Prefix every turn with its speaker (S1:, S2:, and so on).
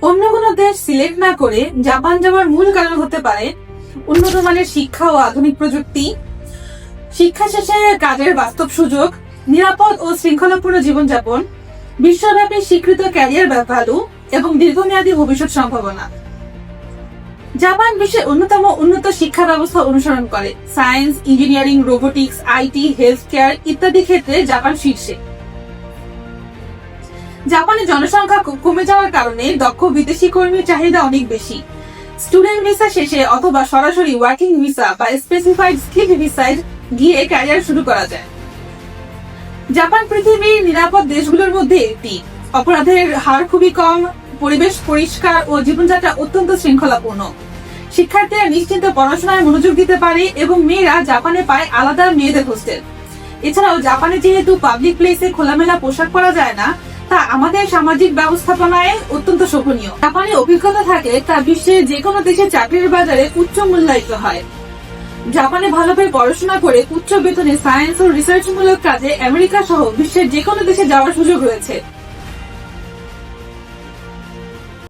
S1: অন্য কোনো দেশ সিলেক্ট না করে জাপান যাওয়ার মূল কারণ হতে পারে উন্নত মানের শিক্ষা ও আধুনিক প্রযুক্তি, শিক্ষা শেষে কাজের বাস্তব সুযোগ, নিরাপদ ও শৃঙ্খলাপূর্ণ জীবনযাপন, বিশ্বব্যাপী স্বীকৃত ক্যারিয়ার ভ্যালু এবং দীর্ঘমেয়াদী ভবিষ্যৎ সম্ভাবনা। জাপান বিশ্বের অন্যতম উন্নত শিক্ষা ব্যবস্থা অনুসরণ করে। Science, engineering, robotics, IT, health care ইত্যাদি ক্ষেত্রে জাপান শীর্ষে। জাপানের জনসংখ্যা কমে যাওয়ার কারণে দক্ষ বিদেশি কর্মীর চাহিদা অনেক বেশি। স্টুডেন্ট ভিসা শেষে অথবা সরাসরি ওয়ার্কিং ভিসা বা স্পেসিফাইড স্কিল ভিসায় গিয়ে ক্যারিয়ার শুরু করা যায়। জাপান পৃথিবীর নিরাপদ দেশগুলোর মধ্যে একটি। অপরাধের হার খুবই কম, পরিবেশ পরিষ্কার ও জীবনযাত্রা অত্যন্ত শৃঙ্খলাপূর্ণ। শিক্ষার্থীরা নিশ্চিন্তে পড়াশোনায় মনোযোগ দিতে পারে এবং মেয়েরা জাপানে পায় আলাদা মেয়েদের হোস্টেল। এছাড়াও জাপানে যেহেতু পাবলিক প্লেসে খোলামেলা পোশাক পরা যায় না, তা আমাদের সামাজিক ব্যবস্থাপনায় অত্যন্ত শোভনীয়। জাপানে অভিজ্ঞতা থাকে তা বিশ্বের যে কোনো দেশে চাকরির বাজারে উচ্চ মূল্যায়িত হয়। জাপানে ভালোভাবে পড়াশোনা করে উচ্চ বেতনে সায়েন্স ও রিসার্চমূলক কাজে আমেরিকা সহ বিশ্বের যে কোনো দেশে যাওয়ার সুযোগ রয়েছে।